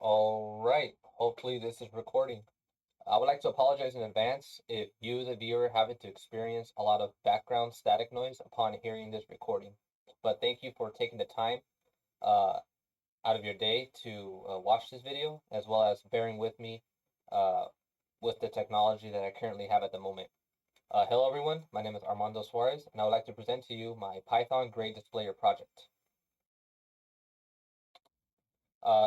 All right. Hopefully this is recording. I would like to apologize in advance if you, the viewer, happen to experience a lot of background static noise upon hearing this recording. But thank you for taking the time uh, out of your day to watch this video, as well as bearing with me uh, with the technology that I currently have at the moment. Hello, everyone. My name is Armando Suarez, and I would like to present to you my Python grade displayer project.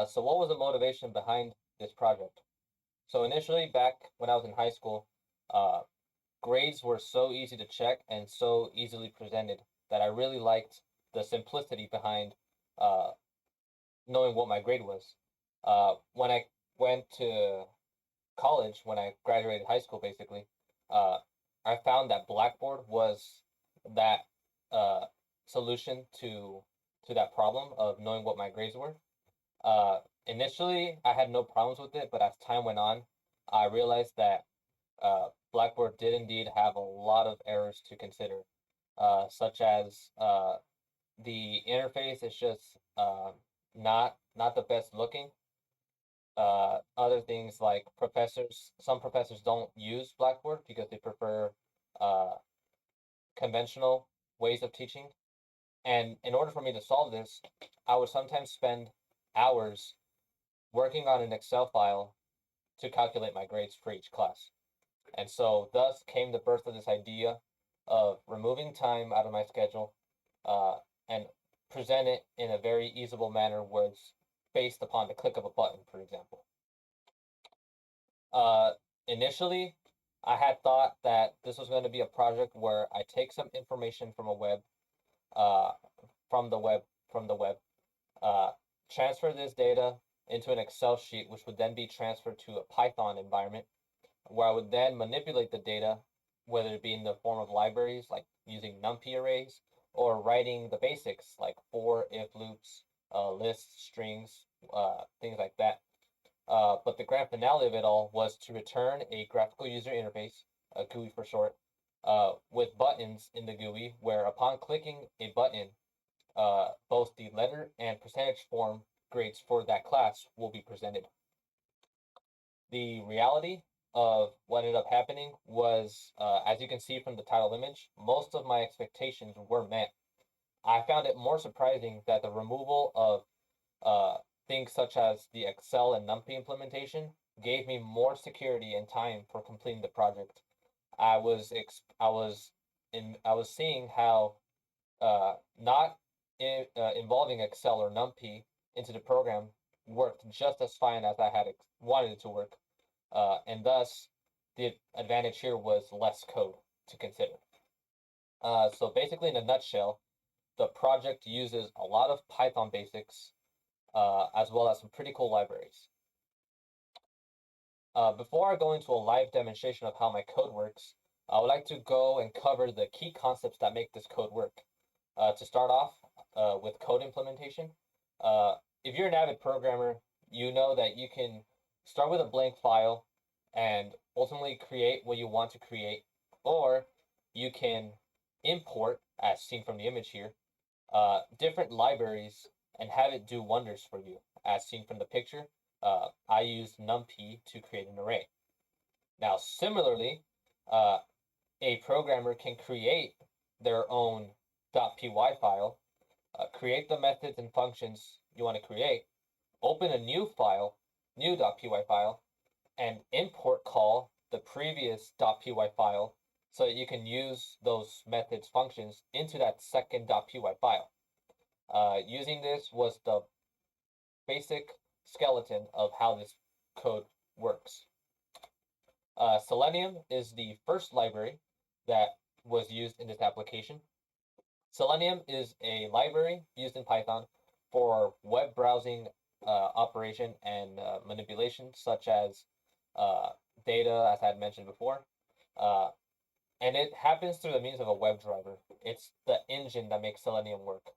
So what was the motivation behind this project? So initially, back when I was in high school, uh, grades were so easy to check and so easily presented that I really liked the simplicity behind uh, knowing what my grade was. When I went to college, when I graduated high school, basically, uh, I found that Blackboard was that uh, solution to that problem of knowing what my grades were. Uh, Initially, I had no problems with it, but as time went on, I realized that Blackboard did indeed have a lot of errors to consider, such as the interface is just not the best looking. Other things like some professors don't use Blackboard because they prefer uh, conventional ways of teaching. And in order for me to solve this, I would sometimes spend hours working on an Excel file to calculate my grades for each class. And so, thus came the birth of this idea of removing time out of my schedule uh, and present it in a very easable manner where it's based upon the click of a button, for example. Uh, Initially, I had thought that this was going to be a project where I take some information uh, from the web, from the web, uh, transfer this data into an Excel sheet, which would then be transferred to a Python environment, where I would then manipulate the data, whether it be in the form of libraries like using NumPy arrays or writing the basics like for, if loops, lists, strings, things like that. But the grand finale of it all was to return a graphical user interface, a GUI for short, with buttons in the GUI, where upon clicking a button, both the letter and percentage form grades for that class will be presented. The reality of what ended up happening was, as you can see from the title image, most of my expectations were met. I found it more surprising that the removal of things such as the Excel and NumPy implementation gave me more security and time for completing the project. I was seeing how not involving Excel or NumPy into the program worked just as fine as I had wanted it to work, and thus the advantage here was less code to consider. So basically, in a nutshell, the project uses a lot of Python basics as well as some pretty cool libraries. Before I go into a live demonstration of how my code works, I would like to go and cover the key concepts that make this code work. To start off with code implementation, uh, if you're an avid programmer, you know that you can start with a blank file and ultimately create what you want to create, or you can import, as seen from the image here, different libraries and have it do wonders for you, as seen from the picture. I used NumPy to create an array. Now, similarly, uh, a programmer can create their own .py file, create the methods and functions you want to create, open a new file, new .py file, and import call the previous .py file so that you can use those methods functions into that second .py file. Using this was the basic skeleton of how this code works. Selenium is the first library that was used in this application. Selenium is a library used in Python for web browsing operation and manipulation, such as uh, data, as I had mentioned before. Uh, and it happens through the means of a web driver. It's the engine that makes Selenium work.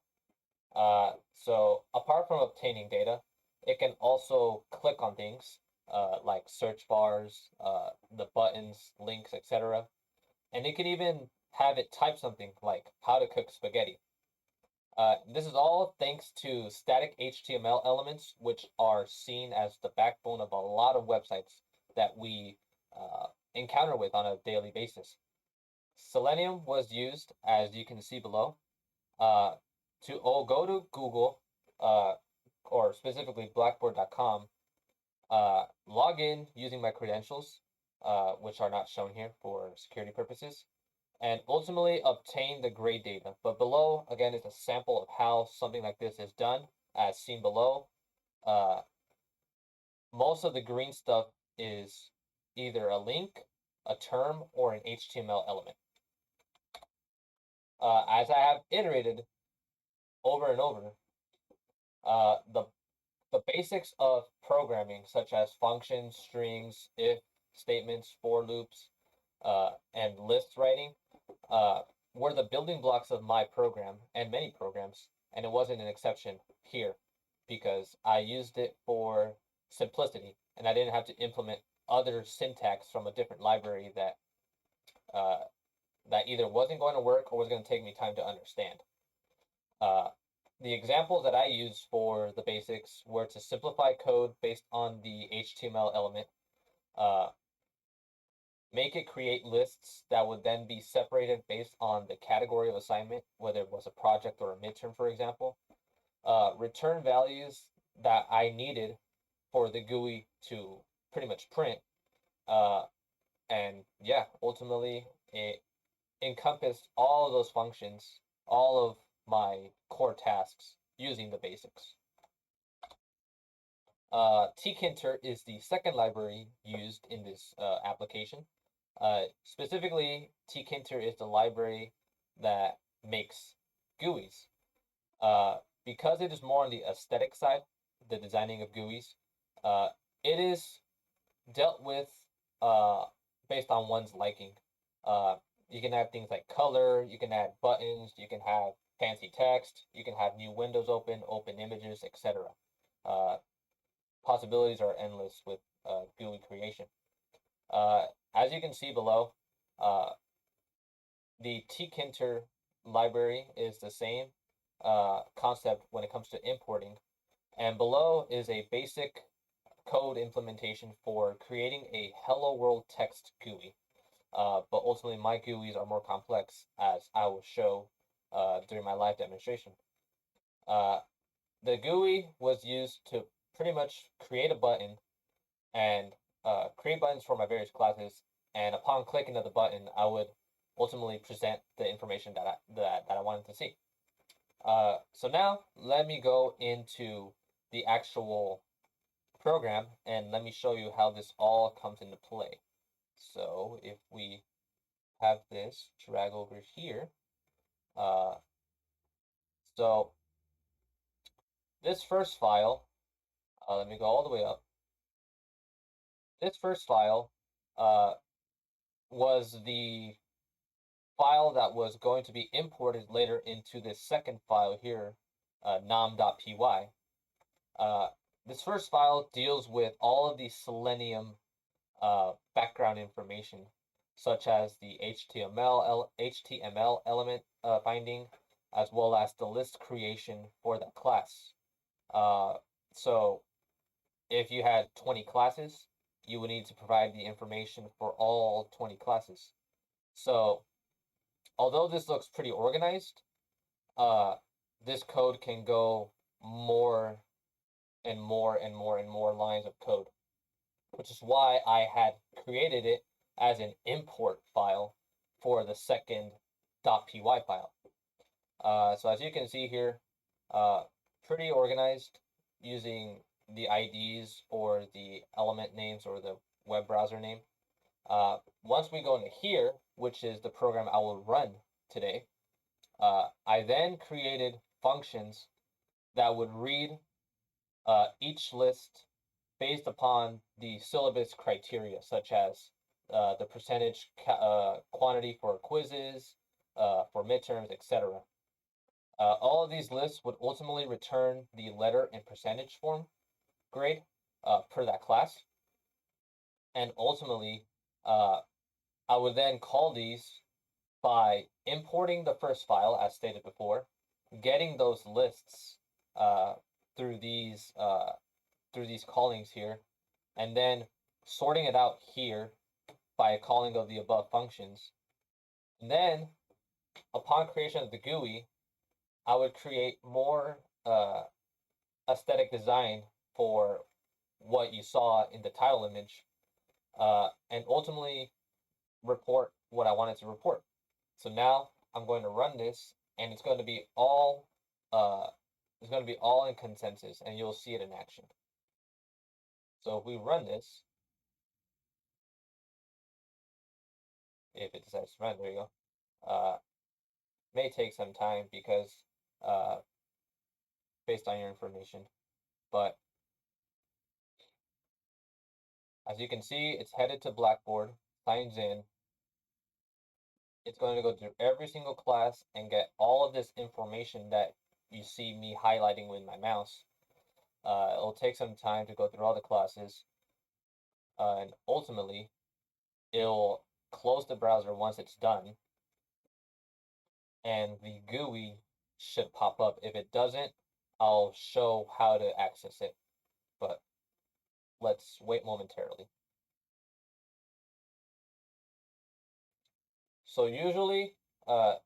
So apart from obtaining data, it can also click on things like search bars, the buttons, links, etc. And it can even have it type something like how to cook spaghetti. This is all thanks to static HTML elements, which are seen as the backbone of a lot of websites that we encounter with on a daily basis. Selenium was used, as you can see below, uh, to go to Google, or specifically blackboard.com, log in using my credentials, which are not shown here for security purposes, and ultimately obtain the grade data. But below, again, is a sample of how something like this is done, as seen below. Uh, most of the green stuff is either a link, a term, or an HTML element. As I have iterated over and over, the basics of programming, such as functions, strings, if statements, for loops, and list writing, uh, were the building blocks of my program and many programs, and it wasn't an exception here because I used it for simplicity and I didn't have to implement other syntax from a different library uh, that either wasn't going to work or was going to take me time to understand. Uh, the examples that I used for the basics were to simplify code based on the HTML element, uh, make it create lists that would then be separated based on the category of assignment, whether it was a project or a midterm, for example, return values that I needed for the GUI to pretty much print. Uh, and yeah, ultimately it encompassed all of those functions, all of my core tasks using the basics. tkinter is the second library used in this application. Specifically, tkinter is the library that makes GUIs. Because it is more on the aesthetic side, the designing of GUIs, uh, it is dealt with uh, based on one's liking. Uh, you can add things like color, you can add buttons, you can have fancy text, you can have new windows open images, etc. Uh, Possibilities are endless with GUI creation. Uh, as you can see below, uh, the tkinter library is the same concept when it comes to importing. And below is a basic code implementation for creating a hello world text GUI. But ultimately, my GUIs are more complex, as I will show during my live demonstration. Uh, the GUI was used to pretty much create a button and create buttons for my various classes. And upon clicking of the button, I would ultimately present the information that I wanted to see. So now let me go into the actual program and let me show you how this all comes into play. So if we have this drag over here, uh, so this first file, let me go all the way up. This first file uh, was the file that was going to be imported later into this second file here, nom.py. This first file deals with all of the Selenium background information, such as the HTML element binding, as well as the list creation for that class. So if you had 20 classes, you would need to provide the information for all 20 classes. So although this looks pretty organized, this code can go more and more and more and more lines of code, which is why I had created it as an import file for the second .py file. So as you can see here, pretty organized using the IDs or the element names or the web browser name. Once we go into here, which is the program I will run today, I then created functions that would read each list based upon the syllabus criteria, such as the percentage quantity for quizzes, for midterms, etc. All of these lists would ultimately return the letter and percentage form grade per that class. And ultimately, uh, I would then call these by importing the first file, as stated before, getting those lists uh, through these callings here, and then sorting it out here by a calling of the above functions. And then, upon creation of the GUI, I would create more aesthetic design for what you saw in the title image, and ultimately report what I wanted to report. So now I'm going to run this, and it's going to be all in consensus, and you'll see it in action. So if we run this, if it decides to run, there you go. May take some time because uh, based on your information, but as you can see, it's headed to Blackboard, signs in. It's going to go through every single class and get all of this information that you see me highlighting with my mouse. It'll take some time to go through all the classes, and ultimately, it'll close the browser once it's done, and the GUI should pop up. If it doesn't, I'll show how to access it, but let's wait momentarily. So usually,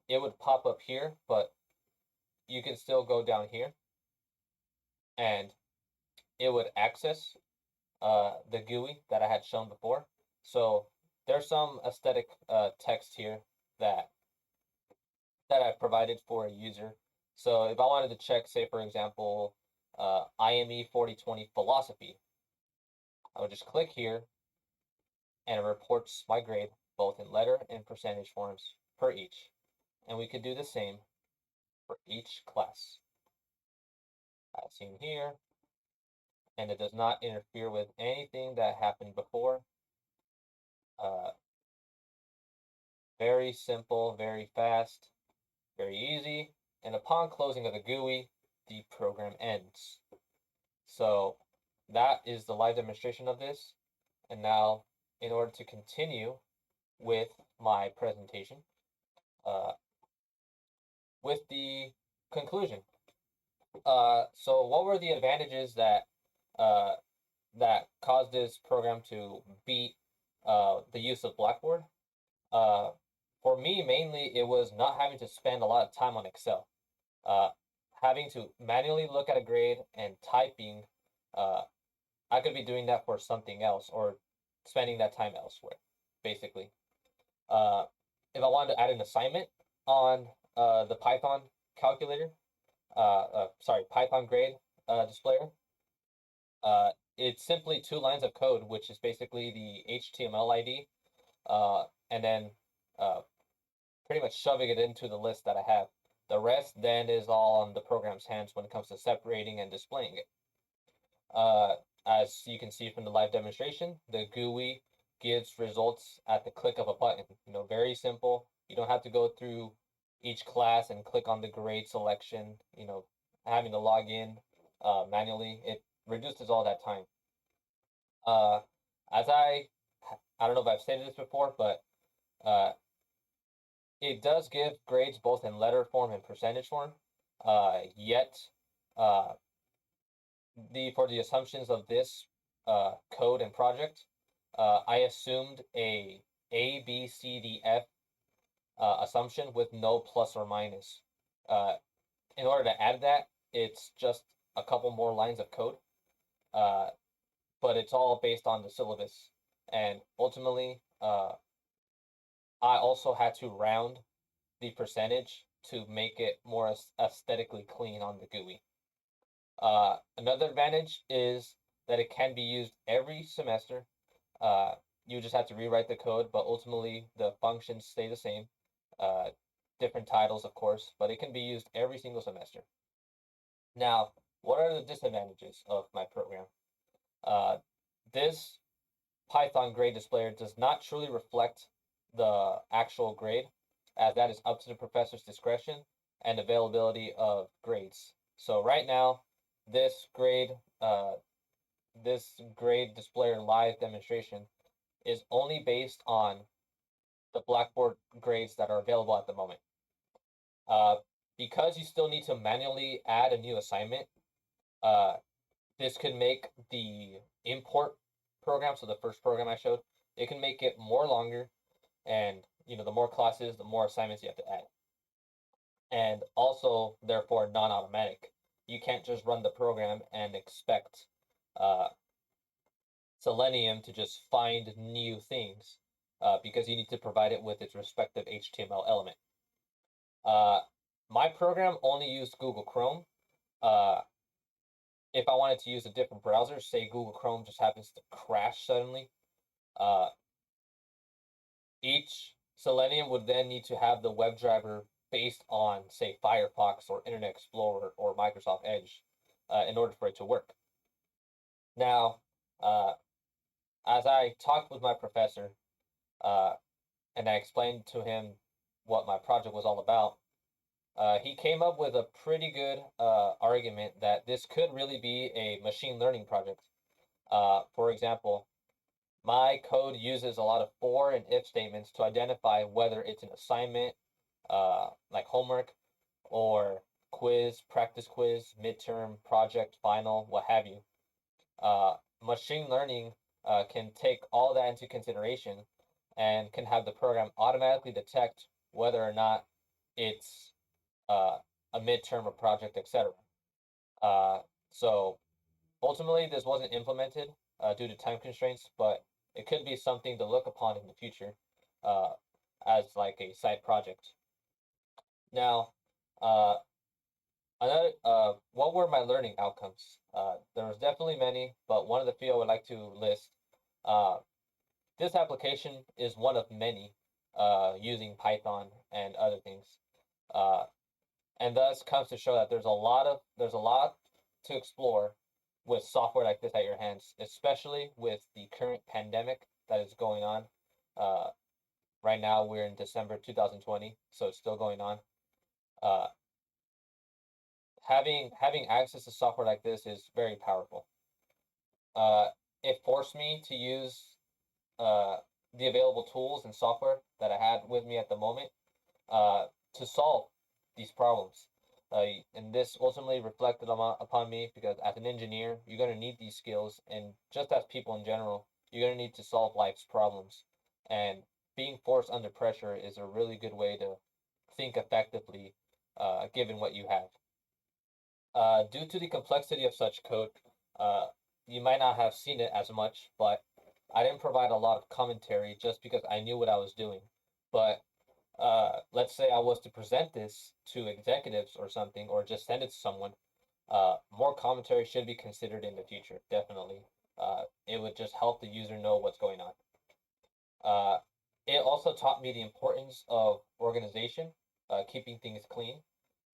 it would pop up here, but you can still go down here, and it would access the GUI that I had shown before. So there's some aesthetic text here that I've provided for a user. So if I wanted to check, say for example, IME 4020 philosophy, I would just click here and it reports my grade both in letter and percentage forms per each. And we could do the same for each class. As seen here, and it does not interfere with anything that happened before. Uh, very simple, very fast, very easy, and upon closing of the GUI, the program ends. So that is the live demonstration of this. And now, in order to continue with my presentation, uh, with the conclusion. So what were the advantages uh, that caused this program to beat the use of Blackboard? Uh, for me, mainly, it was not having to spend a lot of time on Excel. Uh, Having to manually look at a grade and typing, uh, I could be doing that for something else or spending that time elsewhere, basically. Uh, if I wanted to add an assignment on the Python calculator, Python grade displayer, it's simply two lines of code, which is basically the HTML ID, and then uh, pretty much shoving it into the list that I have. The rest then is all on the program's hands when it comes to separating and displaying it. As you can see from the live demonstration, the GUI gives results at the click of a button. Very simple. You don't have to go through each class and click on the grade selection, having to log in manually. It reduces all that time. Uh, as I don't know if I've stated this before, but uh, it does give grades both in letter form and percentage form. Yet, uh, for the assumptions of this code and project, I assumed A, B, C, D, F assumption with no plus or minus. Uh, in order to add that, it's just a couple more lines of code, uh, but it's all based on the syllabus. And ultimately, I also had to round the percentage to make it more aesthetically clean on the GUI. Another advantage is that it can be used every semester. You just have to rewrite the code, but ultimately the functions stay the same. Uh, Different titles, of course, but it can be used every single semester. Now, what are the disadvantages of my program? This Python grade displayer does not truly reflect the actual grade, as that is up to the professor's discretion and availability of grades. So right now, this grade uh, this grade displayer live demonstration is only based on the Blackboard grades that are available at the moment. Uh, because you still need to manually add a new assignment, uh, this could make the import program, so the first program I showed, it can make it more longer, and the more classes, the more assignments you have to add, and also therefore non-automatic. You can't just run the program and expect uh, Selenium to just find new things because you need to provide it with its respective HTML element. Uh, my program only used Google Chrome. Uh, if I wanted to use a different browser, say Google Chrome just happens to crash suddenly, uh, each Selenium would then need to have the WebDriver based on, say, Firefox or Internet Explorer or Microsoft Edge in order for it to work. Now, uh, as I talked with my professor uh, and I explained to him what my project was all about, he came up with a pretty good argument that this could really be a machine learning project. For example, my code uses a lot of for and if statements to identify whether it's an assignment, like homework, or quiz, practice quiz, midterm, project, final, what have you. Machine learning can take all that into consideration and can have the program automatically detect whether or not it's uh, a midterm, a project, etc. Uh, so ultimately, this wasn't implemented due to time constraints, but it could be something to look upon in the future uh, as like a side project. Now, uh, what were my learning outcomes? There was definitely many, but one of the few I would like to list. Uh, this application is one of many using Python and other things. Uh, and thus comes to show that there's a lot to explore with software like this at your hands, especially with the current pandemic that is going on. Uh, right now we're in December 2020, so it's still going on. Uh, having access to software like this is very powerful. Uh, it forced me to use uh, the available tools and software that I had with me at the moment uh, to solve these problems. And this ultimately reflected upon me because as an engineer, you're going to need these skills. And just as people in general, you're going to need to solve life's problems. And being forced under pressure is a really good way to think effectively given what you have. Due to the complexity of such code, uh, you might not have seen it as much, but I didn't provide a lot of commentary just because I knew what I was doing. But let's say I was to present this to executives or something, or just send it to someone, more commentary should be considered in the future, definitely. It would just help the user know what's going on. Uh, it also taught me the importance of organization, keeping things clean,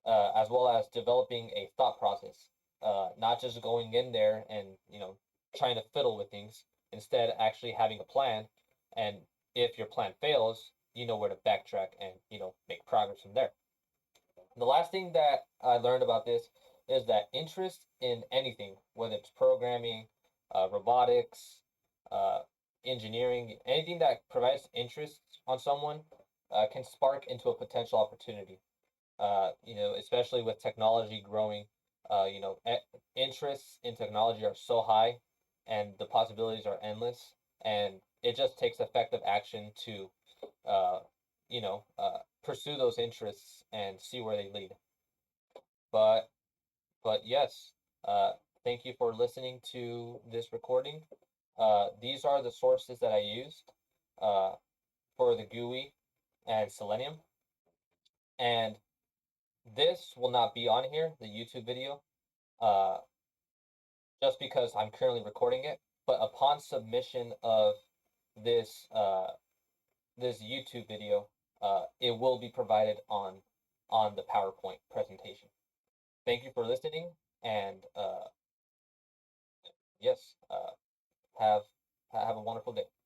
as well as developing a thought process, not just going in there and trying to fiddle with things. Instead, actually having a plan, and if your plan fails, you know where to backtrack and make progress from there. The last thing that I learned about this is that interest in anything, whether it's programming, robotics, uh, engineering, anything that provides interest on someone, can spark into a potential opportunity. Especially with technology growing, interests in technology are so high and the possibilities are endless. And it just takes effective action to, uh, pursue those interests and see where they lead. But, but yes, uh, thank you for listening to this recording. These are the sources that I used uh, for the GUI and Selenium. And this will not be on here, the YouTube video, uh, just because I'm currently recording it. But upon submission of this this YouTube video, it will be provided on the PowerPoint presentation. Thank you for listening, and yes, have a wonderful day.